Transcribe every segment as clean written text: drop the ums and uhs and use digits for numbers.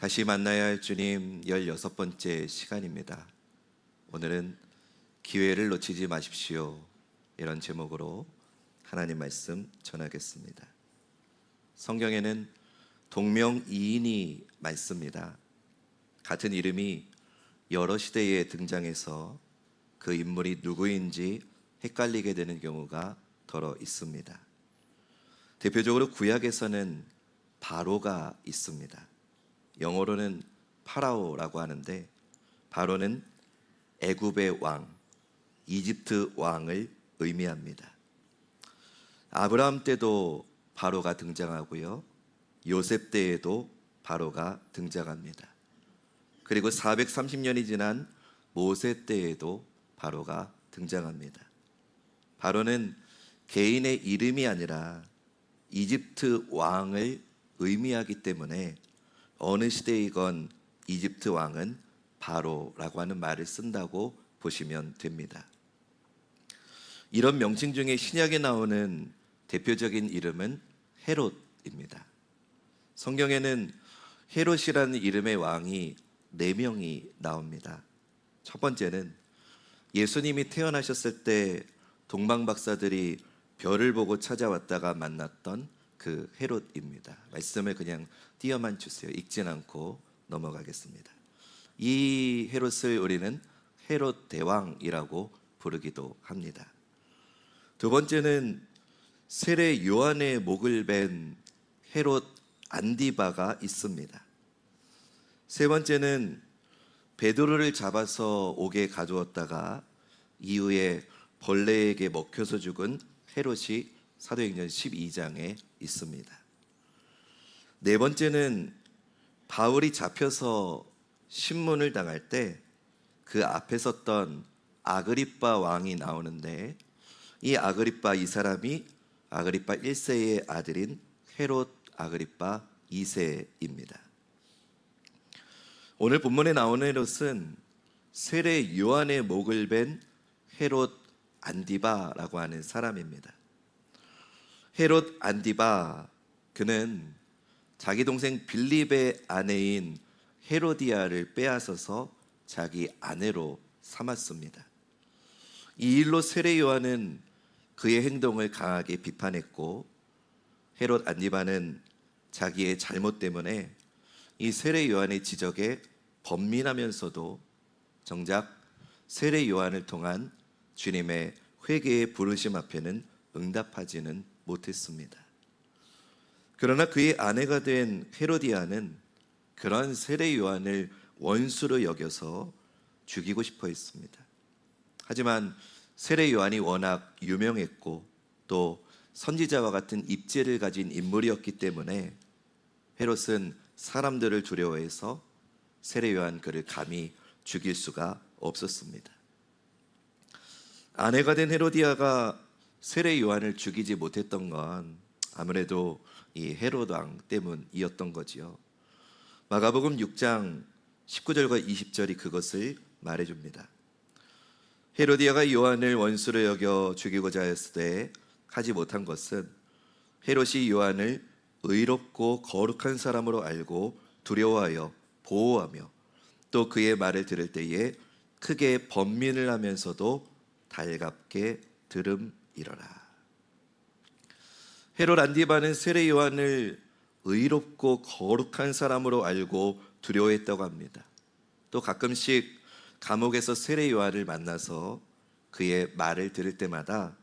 다시 만나야 할 주님 16번째 시간입니다. 오늘은 기회를 놓치지 마십시오, 이런 제목으로 하나님 말씀 전하겠습니다. 성경에는 동명이인이 많습니다. 같은 이름이 여러 시대에 등장해서 그 인물이 누구인지 헷갈리게 되는 경우가 더러 있습니다. 대표적으로 구약에서는 바로가 있습니다. 영어로는 파라오라고 하는데, 바로는 애굽의 왕, 이집트 왕을 의미합니다. 아브라함 때도 바로가 등장하고요, 요셉 때에도 바로가 등장합니다. 그리고 430년이 지난 모세 때에도 바로가 등장합니다. 바로는 개인의 이름이 아니라 이집트 왕을 의미하기 때문에 어느 시대이건 이집트 왕은 바로라고 하는 말을 쓴다고 보시면 됩니다. 이런 명칭 중에 신약에 나오는 대표적인 이름은 헤롯입니다. 성경에는 헤롯이라는 이름의 왕이 4명이 나옵니다. 첫 번째는 예수님이 태어나셨을 때 동방 박사들이 별을 보고 찾아왔다가 만났던 그 헤롯입니다. 말씀을 그냥 띄어만 주세요. 읽진 않고 넘어가겠습니다. 이 헤롯을 우리는 헤롯 대왕이라고 부르기도 합니다. 두 번째는 세례 요한의 목을 벤 헤롯 안디바가 있습니다. 세 번째는 베드로를 잡아서 옥에 가두었다가 이후에 벌레에게 먹혀서 죽은 헤롯이 사도행전 12장에 있습니다. 네 번째는 바울이 잡혀서 신문을 당할 때 그 앞에 섰던 아그리빠 왕이 나오는데, 이 아그리빠, 이 사람이 아그리빠 1세의 아들인 헤롯 아그리빠 2세입니다. 오늘 본문에 나오는 헤롯은 세례 요한의 목을 벤 헤롯 안디바라고 하는 사람입니다. 헤롯 안디바, 그는 자기 동생 빌립의 아내인 헤로디아를 빼앗아서 자기 아내로 삼았습니다. 이 일로 세례 요한은 그의 행동을 강하게 비판했고, 헤롯 안디바는 자기의 잘못 때문에 이 세례 요한의 지적에 번민하면서도 정작 세례 요한을 통한 주님의 회개의 부르심 앞에는 응답하지는 못했습니다. 그러나 그의 아내가 된 헤로디아는 그런 세례 요한을 원수로 여겨서 죽이고 싶어 했습니다. 하지만 세례 요한이 워낙 유명했고 또 선지자와 같은 입지를 가진 인물이었기 때문에 헤롯은 사람들을 두려워해서 세례 요한 그를 감히 죽일 수가 없었습니다. 아내가 된 헤로디아가 세례 요한을 죽이지 못했던 건 아무래도 이 헤롯 왕 때문이었던 거지요. 마가복음 6장 19절과 20절이 그것을 말해줍니다. 헤로디아가 요한을 원수로 여겨 죽이고자 했을 때 하지 못한 것은 헤롯이 요한을 의롭고 거룩한 사람으로 알고 두려워하여 보호하며 또 그의 말을 들을 때에 크게 번민을 하면서도 달갑게 들음이러라. 헤롯 안디바는 세례 요한을 의롭고 거룩한 사람으로 알고 두려워했다고 합니다. 또 가끔씩 감옥에서 세례 요한을 만나서 그의 말을 들을 때마다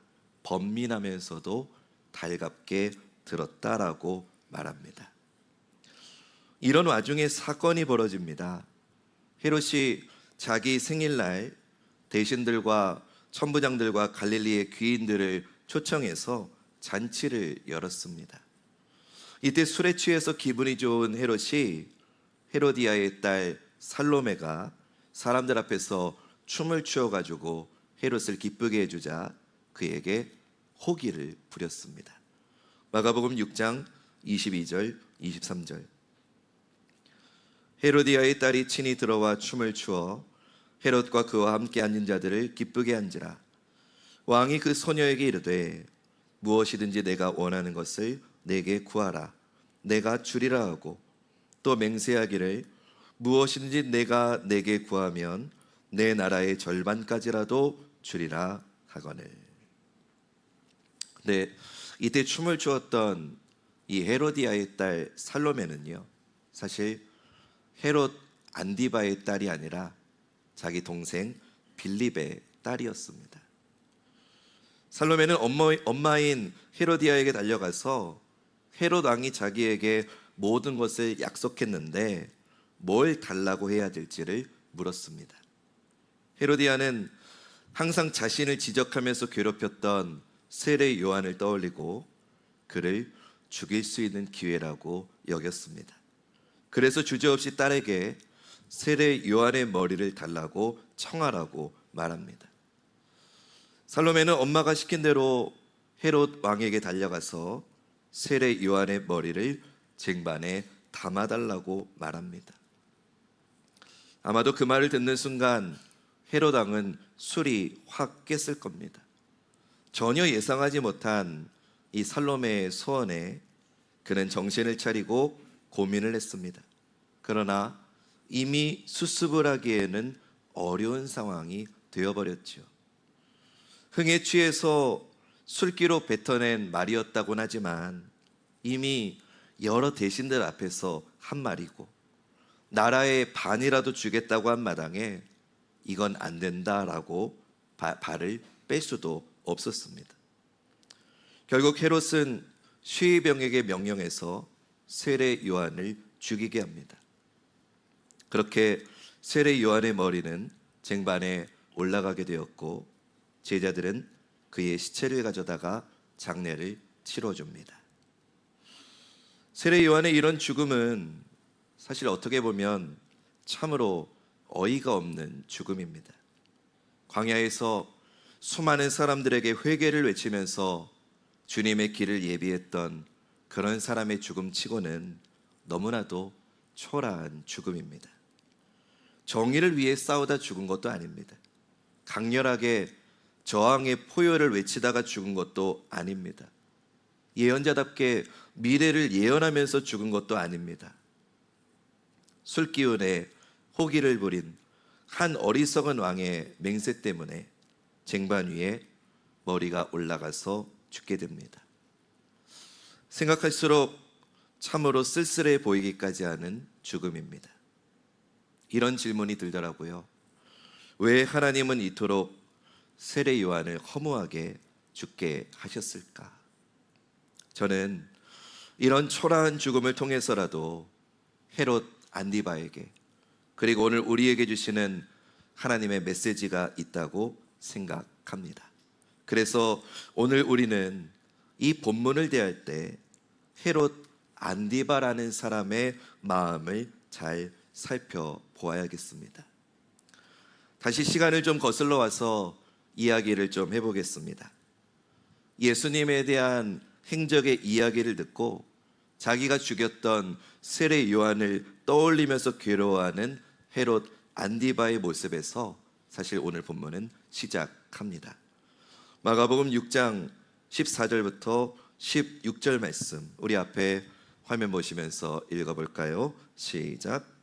번민하면서도 달갑게 들었다라고 말합니다. 이런 와중에 사건이 벌어집니다. 헤롯이 자기 생일날 대신들과 천부장들과 갈릴리의 귀인들을 초청해서 잔치를 열었습니다. 이때 술에 취해서 기분이 좋은 헤롯이 헤로디아의 딸 살로메가 사람들 앞에서 춤을 추어가지고 헤롯을 기쁘게 해주자 그에게 호기를 부렸습니다. 마가복음 6장 22절 23절. 헤로디아의 딸이 친히 들어와 춤을 추어 헤롯과 그와 함께 앉은 자들을 기쁘게 한지라. 왕이 그 소녀에게 이르되 무엇이든지 내가 원하는 것을 내게 구하라. 내가 주리라 하고 또 맹세하기를 무엇이든지 내가 내게 구하면 내 나라의 절반까지라도 주리라 하거늘. 네, 이때 춤을 추었던 이 헤로디아의 딸 살로메는요, 사실 헤롯 안디바의 딸이 아니라 자기 동생 빌립의 딸이었습니다. 살로메는 엄마인 헤로디아에게 달려가서 헤롯 왕이 자기에게 모든 것을 약속했는데 뭘 달라고 해야 될지를 물었습니다. 헤로디아는 항상 자신을 지적하면서 괴롭혔던 세례 요한을 떠올리고 그를 죽일 수 있는 기회라고 여겼습니다. 그래서 주저없이 딸에게 세례 요한의 머리를 달라고 청하라고 말합니다. 살로메는 엄마가 시킨 대로 헤롯 왕에게 달려가서 세례 요한의 머리를 쟁반에 담아달라고 말합니다. 아마도 그 말을 듣는 순간 헤롯 왕은 술이 확 깼을 겁니다. 전혀 예상하지 못한 이 살로메의 소원에 그는 정신을 차리고 고민을 했습니다. 그러나 이미 수습을 하기에는 어려운 상황이 되어버렸죠. 흥에 취해서 술기로 뱉어낸 말이었다곤 하지만 이미 여러 대신들 앞에서 한 말이고 나라의 반이라도 주겠다고 한 마당에 이건 안 된다라고 발을 뺄 수도 없었습니다. 결국 헤롯은 시위병에게 명령해서 세례 요한을 죽이게 합니다. 그렇게 세례 요한의 머리는 쟁반에 올라가게 되었고 제자들은 그의 시체를 가져다가 장례를 치러줍니다. 세례 요한의 이런 죽음은 사실 어떻게 보면 참으로 어이가 없는 죽음입니다. 광야에서 수많은 사람들에게 회개를 외치면서 주님의 길을 예비했던 그런 사람의 죽음치고는 너무나도 초라한 죽음입니다. 정의를 위해 싸우다 죽은 것도 아닙니다. 강렬하게 저항의 포효를 외치다가 죽은 것도 아닙니다. 예언자답게 미래를 예언하면서 죽은 것도 아닙니다. 술기운에 호기를 부린 한 어리석은 왕의 맹세 때문에 쟁반 위에 머리가 올라가서 죽게 됩니다. 생각할수록 참으로 쓸쓸해 보이기까지 하는 죽음입니다. 이런 질문이 들더라고요. 왜 하나님은 이토록 세례 요한을 허무하게 죽게 하셨을까? 저는 이런 초라한 죽음을 통해서라도 헤롯 안디바에게 그리고 오늘 우리에게 주시는 하나님의 메시지가 있다고 생각합니다. 그래서 오늘 우리는 이 본문을 대할 때 헤롯 안디바라는 사람의 마음을 잘 살펴보아야겠습니다. 다시 시간을 좀 거슬러 와서 이야기를 좀 해보겠습니다. 예수님에 대한 행적의 이야기를 듣고 자기가 죽였던 세례 요한을 떠올리면서 괴로워하는 헤롯 안디바의 모습에서 사실 오늘 본문은 시작합니다. 마가복음 6장 14절부터 16절 말씀 우리 앞에 화면 보시면서 읽어볼까요? 시작.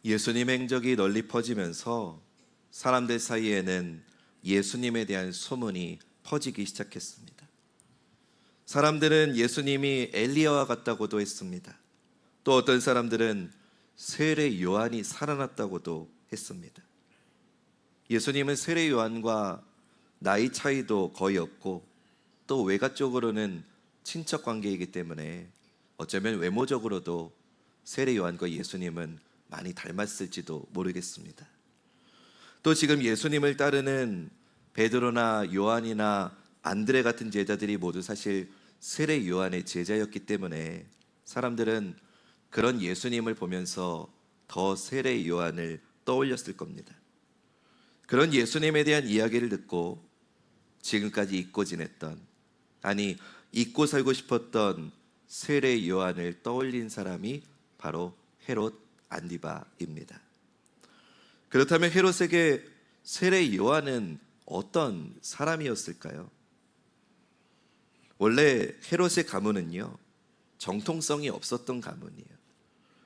예수님의 행적이 널리 퍼지면서 사람들 사이에는 예수님에 대한 소문이 퍼지기 시작했습니다. 사람들은 예수님이 엘리야와 같다고도 했습니다. 또 어떤 사람들은 세례 요한이 살아났다고도 했습니다. 예수님은 세례 요한과 나이 차이도 거의 없고 또 외가적으로는 친척 관계이기 때문에 어쩌면 외모적으로도 세례 요한과 예수님은 많이 닮았을지도 모르겠습니다. 또 지금 예수님을 따르는 베드로나 요한이나 안드레 같은 제자들이 모두 사실 세례 요한의 제자였기 때문에 사람들은 그런 예수님을 보면서 더 세례 요한을 떠올렸을 겁니다. 그런 예수님에 대한 이야기를 듣고 지금까지 잊고 지냈던, 아니 잊고 살고 싶었던 세례 요한을 떠올린 사람이 바로 헤롯 안디바입니다. 그렇다면 헤롯에게 세례 요한은 어떤 사람이었을까요? 원래 헤롯의 가문은요, 정통성이 없었던 가문이에요.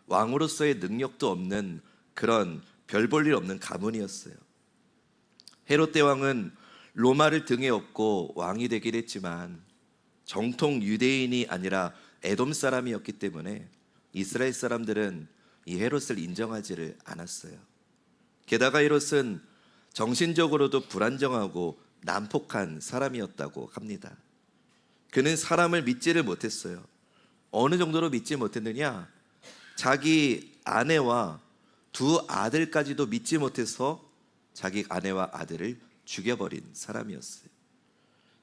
왕으로서의 능력도 없는 그런 별 볼 일 없는 가문이었어요. 헤롯 대왕은 로마를 등에 업고 왕이 되긴 했지만 정통 유대인이 아니라 에돔 사람이었기 때문에 이스라엘 사람들은 이 헤롯을 인정하지를 않았어요. 게다가 헤롯은 정신적으로도 불안정하고 난폭한 사람이었다고 합니다. 그는 사람을 믿지를 못했어요. 어느 정도로 믿지 못했느냐? 자기 아내와 두 아들까지도 믿지 못해서 자기 아내와 아들을 죽여버린 사람이었어요.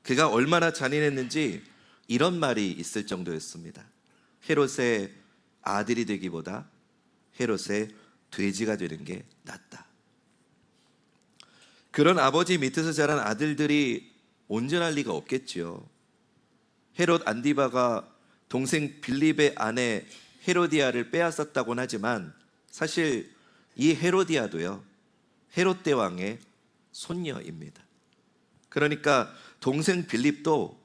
그가 얼마나 잔인했는지 이런 말이 있을 정도였습니다. 헤롯의 아들이 되기보다 헤롯의 돼지가 되는 게 낫다. 그런 아버지 밑에서 자란 아들들이 온전할 리가 없겠지요. 헤롯 안디바가 동생 빌립의 아내 헤로디아를 빼앗았다고는 하지만 사실 이 헤로디아도요, 헤롯 대왕의 손녀입니다. 그러니까 동생 빌립도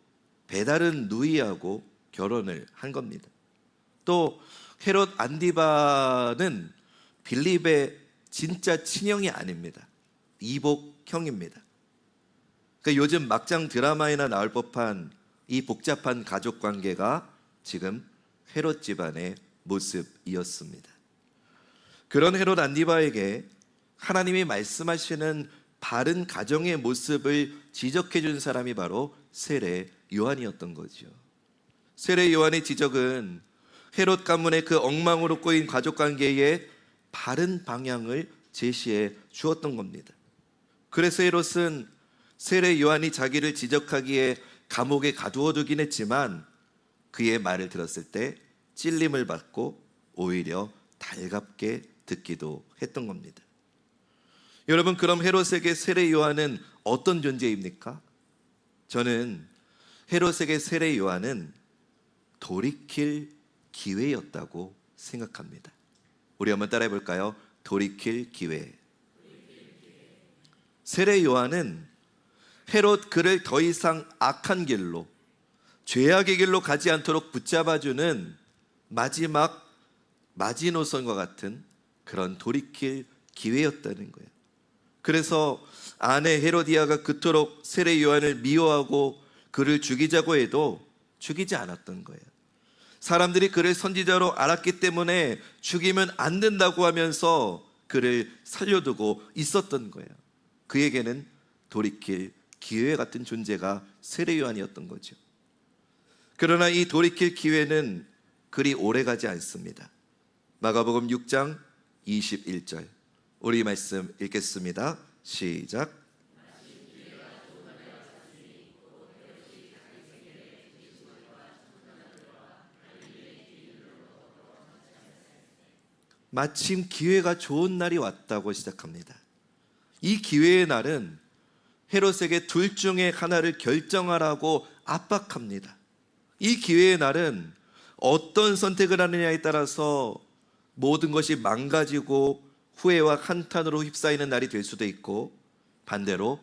배다른 누이하고 결혼을 한 겁니다. 또 헤롯 안디바는 빌립의 진짜 친형이 아닙니다. 이복형입니다. 그러니까 요즘 막장 드라마에나 나올 법한 이 복잡한 가족 관계가 지금 헤롯 집안의 모습이었습니다. 그런 헤롯 안디바에게 하나님이 말씀하시는 바른 가정의 모습을 지적해 준 사람이 바로 세례 요한이었던 거죠. 세례 요한의 지적은 헤롯 가문의 그 엉망으로 꼬인 가족 관계에 바른 방향을 제시해 주었던 겁니다. 그래서 헤롯은 세례 요한이 자기를 지적하기에 감옥에 가두어두긴 했지만 그의 말을 들었을 때 찔림을 받고 오히려 달갑게 듣기도 했던 겁니다. 여러분, 그럼 헤롯에게 세례 요한은 어떤 존재입니까? 저는 헤롯에게 세례 요한은 돌이킬 기회였다고 생각합니다. 우리 한번 따라해 볼까요? 돌이킬 기회. 세례 요한은 헤롯 그를 더 이상 악한 길로, 죄악의 길로 가지 않도록 붙잡아주는 마지막 마지노선과 같은 그런 돌이킬 기회였다는 거예요. 그래서 아내 헤로디아가 그토록 세례 요한을 미워하고 그를 죽이자고 해도 죽이지 않았던 거예요. 사람들이 그를 선지자로 알았기 때문에 죽이면 안 된다고 하면서 그를 살려두고 있었던 거예요. 그에게는 돌이킬 기회 같은 존재가 세례 요한이었던 거죠. 그러나 이 돌이킬 기회는 그리 오래가지 않습니다. 마가복음 6장 21절, 우리 말씀 읽겠습니다. 시작. 마침 기회가 좋은 날이 왔다고 시작합니다. 이 기회의 날은 헤롯에게 둘 중에 하나를 결정하라고 압박합니다. 이 기회의 날은 어떤 선택을 하느냐에 따라서 모든 것이 망가지고 후회와 한탄으로 휩싸이는 날이 될 수도 있고, 반대로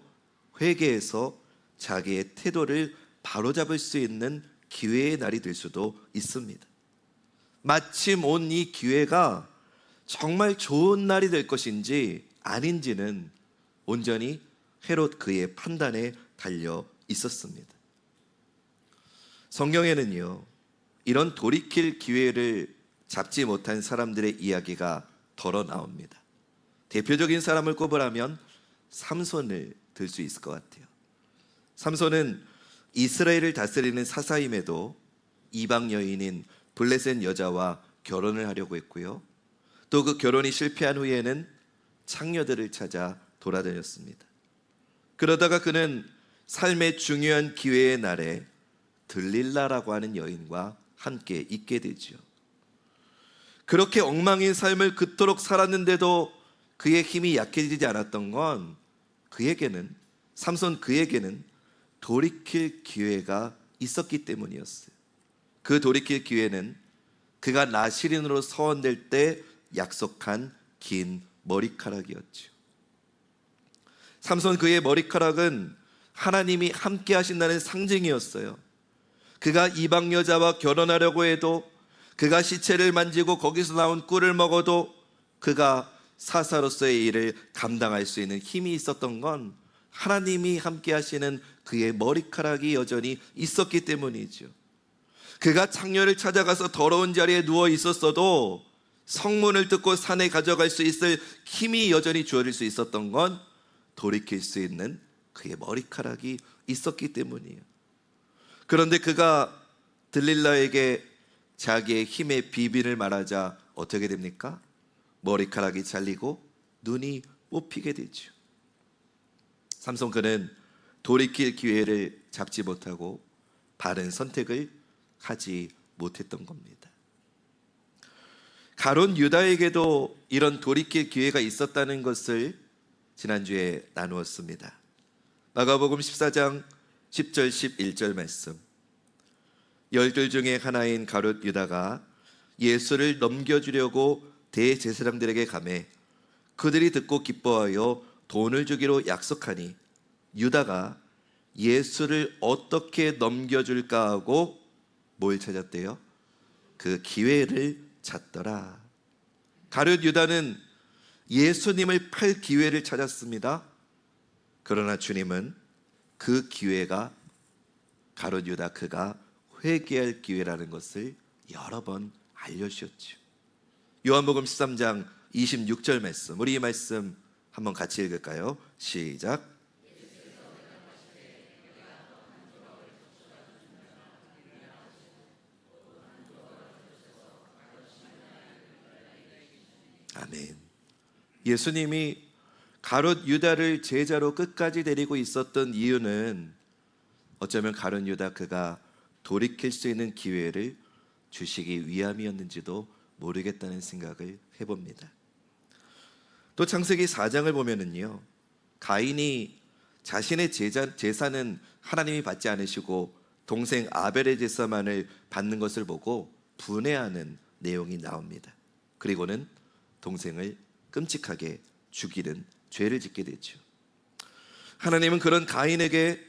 회개해서 자기의 태도를 바로잡을 수 있는 기회의 날이 될 수도 있습니다. 마침 온 이 기회가 정말 좋은 날이 될 것인지 아닌지는 온전히 헤롯 그의 판단에 달려 있었습니다. 성경에는요, 이런 돌이킬 기회를 잡지 못한 사람들의 이야기가 덜어 나옵니다. 대표적인 사람을 꼽으라면 삼손을 들 수 있을 것 같아요. 삼손은 이스라엘을 다스리는 사사임에도 이방 여인인 블레셋 여자와 결혼을 하려고 했고요, 또 그 결혼이 실패한 후에는 창녀들을 찾아 돌아다녔습니다. 그러다가 그는 삶의 중요한 기회의 날에 들릴라라고 하는 여인과 함께 있게 되죠. 그렇게 엉망인 삶을 그토록 살았는데도 그의 힘이 약해지지 않았던 건 삼손 그에게는 돌이킬 기회가 있었기 때문이었어요. 그 돌이킬 기회는 그가 나실인으로 서원될 때 약속한 긴 머리카락이었죠. 삼손 그의 머리카락은 하나님이 함께 하신다는 상징이었어요. 그가 이방 여자와 결혼하려고 해도, 그가 시체를 만지고 거기서 나온 꿀을 먹어도 그가 사사로서의 일을 감당할 수 있는 힘이 있었던 건 하나님이 함께 하시는 그의 머리카락이 여전히 있었기 때문이죠. 그가 창녀를 찾아가서 더러운 자리에 누워 있었어도 성문을 뜯고 산에 가져갈 수 있을 힘이 여전히 주어질 수 있었던 건 돌이킬 수 있는 그의 머리카락이 있었기 때문이에요. 그런데 그가 들릴라에게 자기의 힘의 비밀을 말하자 어떻게 됩니까? 머리카락이 잘리고 눈이 뽑히게 되죠. 삼손 그는 돌이킬 기회를 잡지 못하고 바른 선택을 하지 못했던 겁니다. 가룟 유다에게도 이런 돌이킬 기회가 있었다는 것을 지난주에 나누었습니다. 마가복음 14장 10절 11절 말씀. 열둘 중에 하나인 가룟 유다가 예수를 넘겨주려고 대제사장들에게 가매 그들이 듣고 기뻐하여 돈을 주기로 약속하니 유다가 예수를 어떻게 넘겨줄까 하고 뭘 찾았대요? 그 기회를 찾더라. 가룟 유다는 예수님을 팔 기회를 찾았습니다. 그러나 주님은 그 기회가 가룟 유다 그가 회개할 기회라는 것을 여러 번 알려주셨죠. 요한복음 13장 26절 말씀, 우리 이 말씀 한번 같이 읽을까요? 시작. 아멘. 예수님이 가룟 유다를 제자로 끝까지 데리고 있었던 이유는 어쩌면 가룟 유다 그가 돌이킬 수 있는 기회를 주시기 위함이었는지도 모르겠다는 생각을 해봅니다. 또 창세기 4장을 보면은요, 가인이 자신의 제사는 하나님이 받지 않으시고 동생 아벨의 제사만을 받는 것을 보고 분해하는 내용이 나옵니다. 그리고는 동생을 끔찍하게 죽이는 죄를 짓게 되죠. 하나님은 그런 가인에게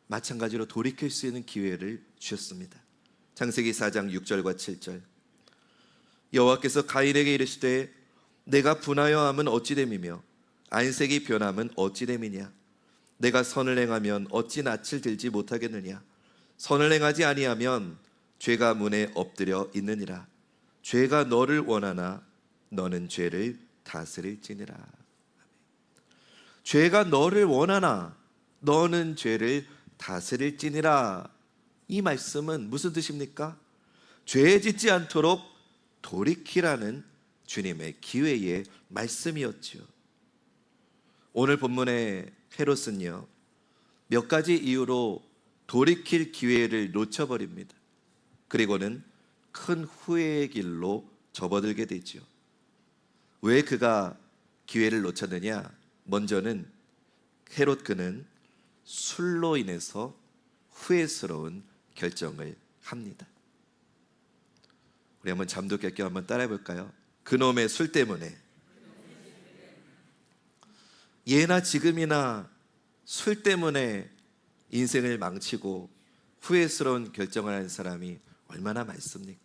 마찬가지로 돌이킬 수 있는 기회를 주셨습니다. 창세기 4장 6절과 7절. 여호와께서 가인에게 이르시되 내가 분하여 함은 어찌 됨이며 안색이 변함은 어찌 됨이냐. 내가 선을 행하면 어찌 낯을 들지 못하겠느냐. 선을 행하지 아니하면 죄가 문에 엎드려 있느니라. 죄가 너를 원하나 너는 죄를 다스릴지니라. 죄가 너를 원하나 너는 죄를 다스릴지니라. 이 말씀은 무슨 뜻입니까? 죄 짓지 않도록 돌이키라는 주님의 기회의 말씀이었죠. 오늘 본문의 헤롯은요, 몇 가지 이유로 돌이킬 기회를 놓쳐버립니다. 그리고는 큰 후회의 길로 접어들게 되죠. 왜 그가 기회를 놓쳤느냐? 먼저는 헤롯 그는 술로 인해서 후회스러운 결정을 합니다. 우리 한번 잠도 깰 겸 한번 따라해 볼까요? 그놈의 술 때문에. 예나 지금이나 술 때문에 인생을 망치고 후회스러운 결정을 하는 사람이 얼마나 많습니까?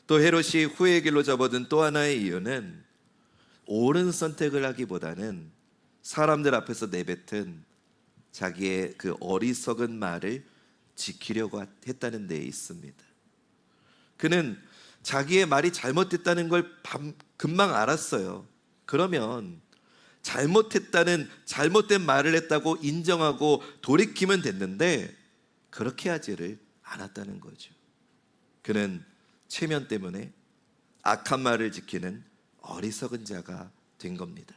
또 헤롯이 후회의 길로 접어든 또 하나의 이유는 옳은 선택을 하기보다는 사람들 앞에서 내뱉은 자기의 그 어리석은 말을 지키려고 했다는 데에 있습니다. 그는 자기의 말이 잘못됐다는 걸 금방 알았어요. 그러면 잘못된 말을 했다고 인정하고 돌이키면 됐는데 그렇게 하지를 않았다는 거죠. 그는 체면 때문에 악한 말을 지키는 어리석은 자가 된 겁니다.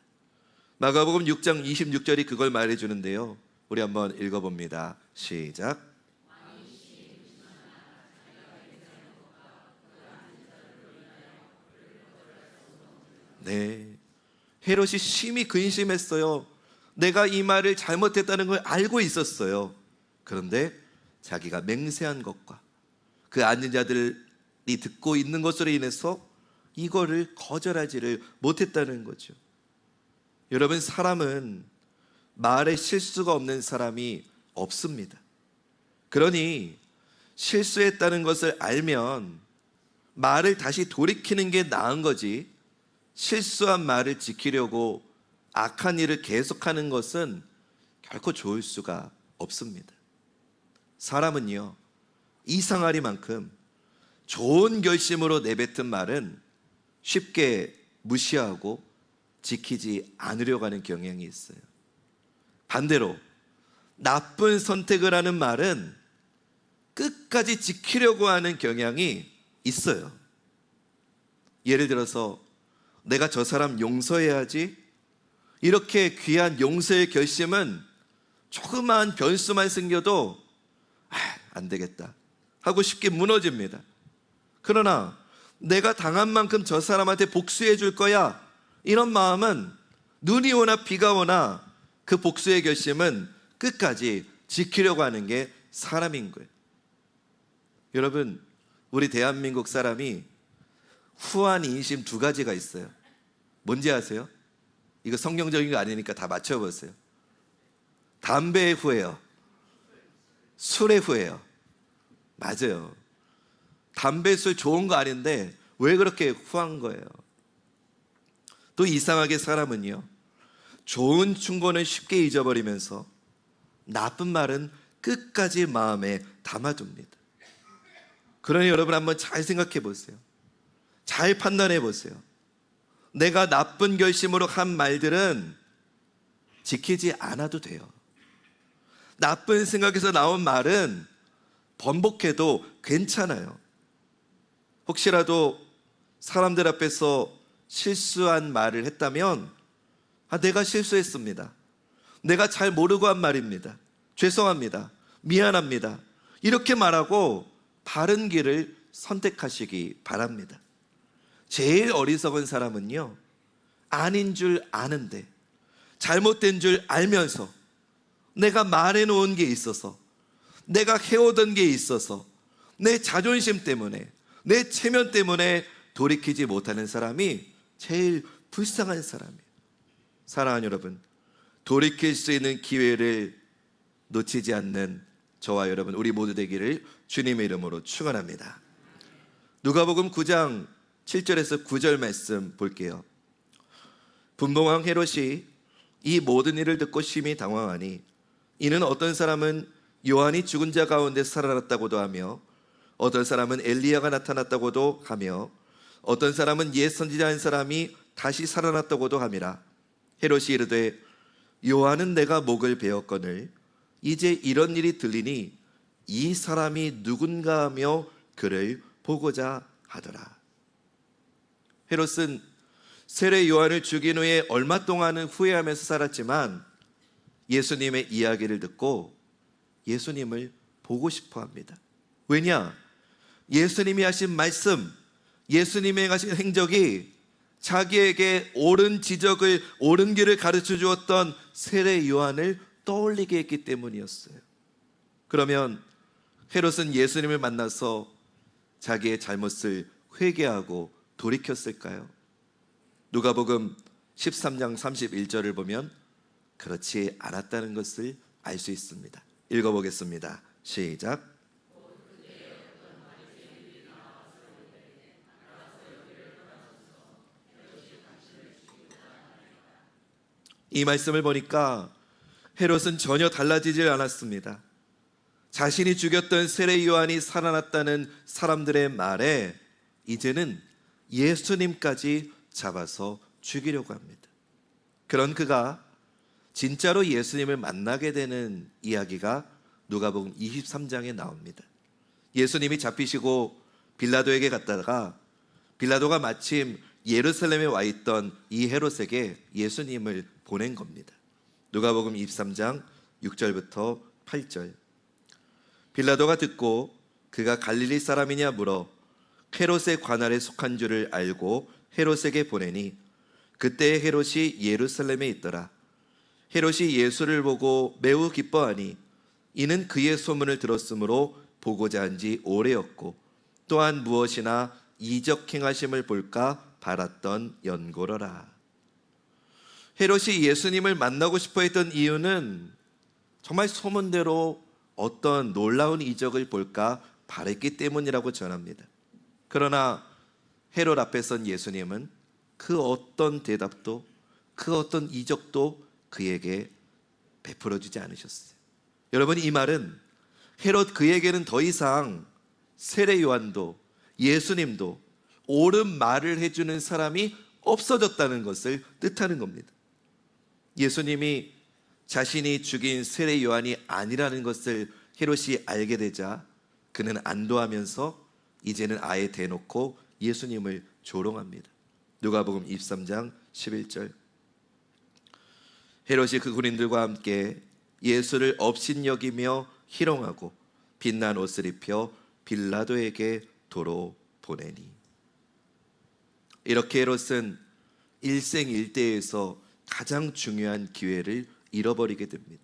마가복음 6장 26절이 그걸 말해주는데요, 우리 한번 읽어봅니다. 시작. 네, 헤롯이 심히 근심했어요. 내가 이 말을 잘못했다는 걸 알고 있었어요. 그런데 자기가 맹세한 것과 그 앉은 자들이 듣고 있는 것으로 인해서 이거를 거절하지를 못했다는 거죠. 여러분, 사람은 말에 실수가 없는 사람이 없습니다. 그러니 실수했다는 것을 알면 말을 다시 돌이키는 게 나은 거지, 실수한 말을 지키려고 악한 일을 계속하는 것은 결코 좋을 수가 없습니다. 사람은요, 이상하리만큼 좋은 결심으로 내뱉은 말은 쉽게 무시하고 지키지 않으려고 하는 경향이 있어요. 반대로 나쁜 선택을 하는 말은 끝까지 지키려고 하는 경향이 있어요. 예를 들어서 내가 저 사람 용서해야지, 이렇게 귀한 용서의 결심은 조그마한 변수만 생겨도 안 되겠다 하고 쉽게 무너집니다. 그러나 내가 당한 만큼 저 사람한테 복수해 줄 거야, 이런 마음은 눈이 오나 비가 오나 그 복수의 결심은 끝까지 지키려고 하는 게 사람인 거예요. 여러분, 우리 대한민국 사람이 후한 인심 두 가지가 있어요. 뭔지 아세요? 이거 성경적인 거 아니니까 다 맞춰보세요. 담배에 후회요, 술에 후회요. 맞아요. 담배, 술 좋은 거 아닌데 왜 그렇게 후한 거예요? 또 이상하게 사람은요, 좋은 충고는 쉽게 잊어버리면서 나쁜 말은 끝까지 마음에 담아둡니다. 그러니 여러분, 한번 잘 생각해 보세요. 잘 판단해 보세요. 내가 나쁜 결심으로 한 말들은 지키지 않아도 돼요. 나쁜 생각에서 나온 말은 번복해도 괜찮아요. 혹시라도 사람들 앞에서 실수한 말을 했다면, 내가 실수했습니다, 내가 잘 모르고 한 말입니다, 죄송합니다, 미안합니다, 이렇게 말하고 바른 길을 선택하시기 바랍니다. 제일 어리석은 사람은요, 아닌 줄 아는데, 잘못된 줄 알면서, 내가 말해놓은 게 있어서, 내가 해오던 게 있어서, 내 자존심 때문에, 내 체면 때문에 돌이키지 못하는 사람이 제일 불쌍한 사람이에요. 사랑하는 여러분, 돌이킬 수 있는 기회를 놓치지 않는 저와 여러분, 우리 모두 되기를 주님의 이름으로 축원합니다. 누가복음 9장 7절에서 9절 말씀 볼게요. 분봉왕 헤롯이 이 모든 일을 듣고 심히 당황하니, 이는 어떤 사람은 요한이 죽은 자 가운데 살아났다고도 하며, 어떤 사람은 엘리야가 나타났다고도 하며, 어떤 사람은 옛 선지자 한 사람이 다시 살아났다고도 함이라. 헤롯이 이르되, 요한은 내가 목을 베었거늘 이제 이런 일이 들리니 이 사람이 누군가 하며 그를 보고자 하더라. 헤롯은 세례 요한을 죽인 후에 얼마 동안은 후회하면서 살았지만 예수님의 이야기를 듣고 예수님을 보고 싶어 합니다. 왜냐? 예수님이 하신 말씀, 예수님의 하신 행적이 자기에게 옳은 지적을, 옳은 길을 가르쳐 주었던 세례 요한을 떠올리게 했기 때문이었어요. 그러면 헤롯은 예수님을 만나서 자기의 잘못을 회개하고 돌이켰을까요? 누가복음 13장 31절을 보면 그렇지 않았다는 것을 알 수 있습니다. 읽어보겠습니다. 시작. 이 말씀을 보니까 헤롯은 전혀 달라지질 않았습니다. 자신이 죽였던 세례 요한이 살아났다는 사람들의 말에 이제는 예수님까지 잡아서 죽이려고 합니다. 그런 그가 진짜로 예수님을 만나게 되는 이야기가 누가복음 23장에 나옵니다. 예수님이 잡히시고 빌라도에게 갔다가 빌라도가 마침 예루살렘에 와 있던 이 헤롯에게 예수님을 보낸 겁니다. 누가복음 23장 6절부터 8절. 빌라도가 듣고 그가 갈릴리 사람이냐 물어 헤롯의 관할에 속한 줄을 알고 헤롯에게 보내니 그때 헤롯이 예루살렘에 있더라. 헤롯이 예수를 보고 매우 기뻐하니 이는 그의 소문을 들었으므로 보고자 한 지 오래였고 또한 무엇이나 이적 행하심을 볼까 바랐던 연고로라. 헤롯이 예수님을 만나고 싶어 했던 이유는 정말 소문대로 어떤 놀라운 이적을 볼까 바랬기 때문이라고 전합니다. 그러나 헤롯 앞에 선 예수님은 그 어떤 대답도 그 어떤 이적도 그에게 베풀어 주지 않으셨어요. 여러분, 이 말은 헤롯 그에게는 더 이상 세례 요한도 예수님도 옳은 말을 해주는 사람이 없어졌다는 것을 뜻하는 겁니다. 예수님이 자신이 죽인 세례 요한이 아니라는 것을 헤롯이 알게 되자 그는 안도하면서 이제는 아예 대놓고 예수님을 조롱합니다. 누가복음 23장 11절. 헤롯이 그 군인들과 함께 예수를 업신여기며 희롱하고 빛난 옷을 입혀 빌라도에게 도로 보내니. 이렇게 헤롯은 일생일대에서 가장 중요한 기회를 잃어버리게 됩니다.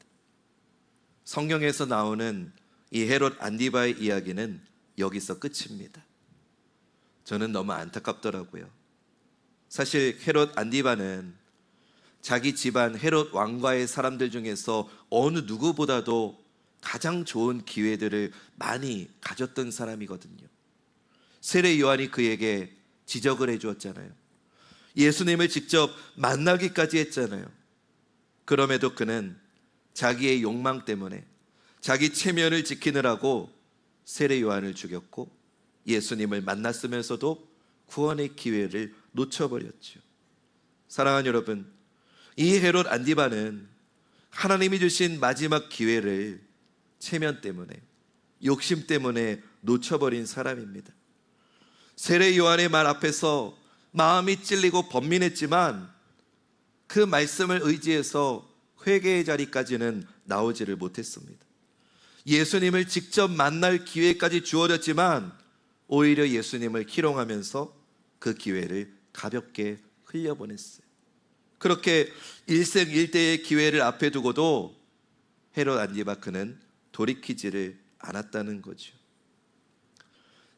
성경에서 나오는 이 헤롯 안디바의 이야기는 여기서 끝입니다. 저는 너무 안타깝더라고요. 사실 헤롯 안디바는 자기 집안 헤롯 왕과의 사람들 중에서 어느 누구보다도 가장 좋은 기회들을 많이 가졌던 사람이거든요. 세례 요한이 그에게 지적을 해주었잖아요. 예수님을 직접 만나기까지 했잖아요. 그럼에도 그는 자기의 욕망 때문에 자기 체면을 지키느라고 세례 요한을 죽였고 예수님을 만났으면서도 구원의 기회를 놓쳐버렸죠. 사랑하는 여러분, 이 헤롯 안디바는 하나님이 주신 마지막 기회를 체면 때문에 욕심 때문에 놓쳐버린 사람입니다. 세례 요한의 말 앞에서 마음이 찔리고 번민했지만 그 말씀을 의지해서 회개의 자리까지는 나오지를 못했습니다. 예수님을 직접 만날 기회까지 주어졌지만 오히려 예수님을 희롱하면서 그 기회를 가볍게 흘려보냈어요. 그렇게 일생일대의 기회를 앞에 두고도 헤롯 안디바 그는 돌이키지를 않았다는 거죠.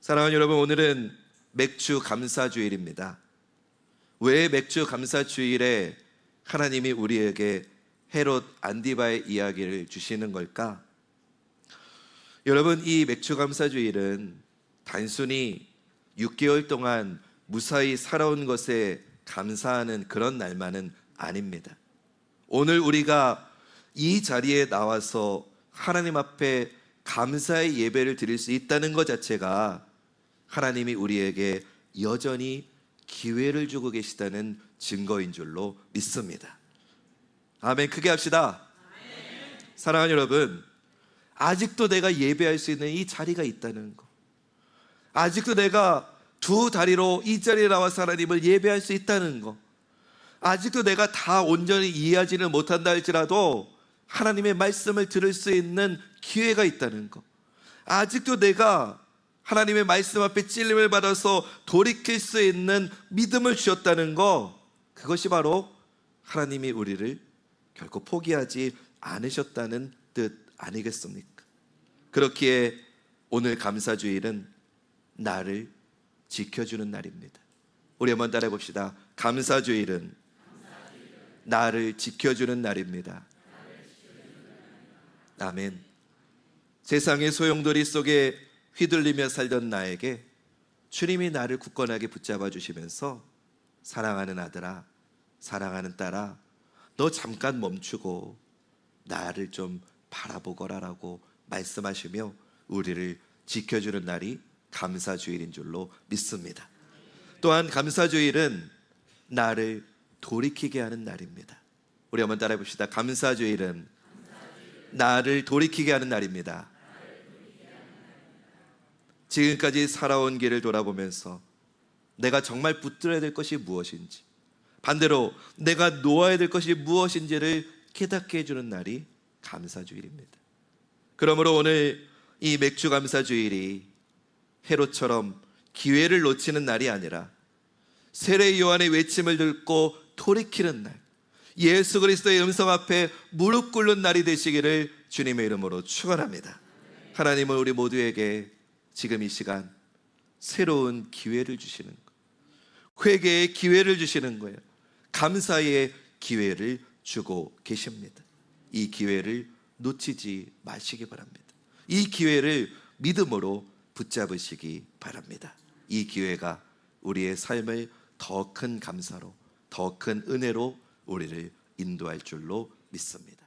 사랑하는 여러분, 오늘은 맥주 감사주일입니다. 왜 맥주 감사주일에 하나님이 우리에게 헤롯 안디바의 이야기를 주시는 걸까? 여러분, 이 맥주 감사주일은 단순히 6개월 동안 무사히 살아온 것에 감사하는 그런 날만은 아닙니다. 오늘 우리가 이 자리에 나와서 하나님 앞에 감사의 예배를 드릴 수 있다는 것 자체가 하나님이 우리에게 여전히 기회를 주고 계시다는 증거인 줄로 믿습니다. 아멘. 크게 합시다. 아멘. 사랑하는 여러분, 아직도 내가 예배할 수 있는 이 자리가 있다는 거, 아직도 내가 두 다리로 이 자리에 나와서 하나님을 예배할 수 있다는 거, 아직도 내가 다 온전히 이해하지는 못한다 할지라도 하나님의 말씀을 들을 수 있는 기회가 있다는 거, 아직도 내가 하나님의 말씀 앞에 찔림을 받아서 돌이킬 수 있는 믿음을 주셨다는 거, 그것이 바로 하나님이 우리를 결코 포기하지 않으셨다는 뜻 아니겠습니까? 그렇기에 오늘 감사주일은 나를 지켜주는 날입니다. 우리 한번 따라해 봅시다. 감사주일은 나를 지켜주는 날입니다. 아멘. 세상의 소용돌이 속에 휘둘리며 살던 나에게 주님이 나를 굳건하게 붙잡아 주시면서 사랑하는 아들아, 사랑하는 딸아, 너 잠깐 멈추고 나를 좀 바라보거라라고 말씀하시며 우리를 지켜주는 날이 감사주일인 줄로 믿습니다. 또한 감사주일은 나를 돌이키게 하는 날입니다. 우리 한번 따라해 봅시다. 감사주일은 나를 돌이키게 하는 날입니다. 지금까지 살아온 길을 돌아보면서 내가 정말 붙들어야 될 것이 무엇인지, 반대로 내가 놓아야 될 것이 무엇인지를 깨닫게 해주는 날이 감사주일입니다. 그러므로 오늘 이 맥주 감사주일이 헤롯처럼 기회를 놓치는 날이 아니라 세례 요한의 외침을 듣고 돌이키는 날, 예수 그리스도의 음성 앞에 무릎 꿇는 날이 되시기를 주님의 이름으로 축원합니다. 하나님은 우리 모두에게 지금 이 시간 새로운 기회를 주시는 거예요. 회개의 기회를 주시는 거예요. 감사의 기회를 주고 계십니다. 이 기회를 놓치지 마시기 바랍니다. 이 기회를 믿음으로 붙잡으시기 바랍니다. 이 기회가 우리의 삶을 더 큰 감사로, 더 큰 은혜로 우리를 인도할 줄로 믿습니다.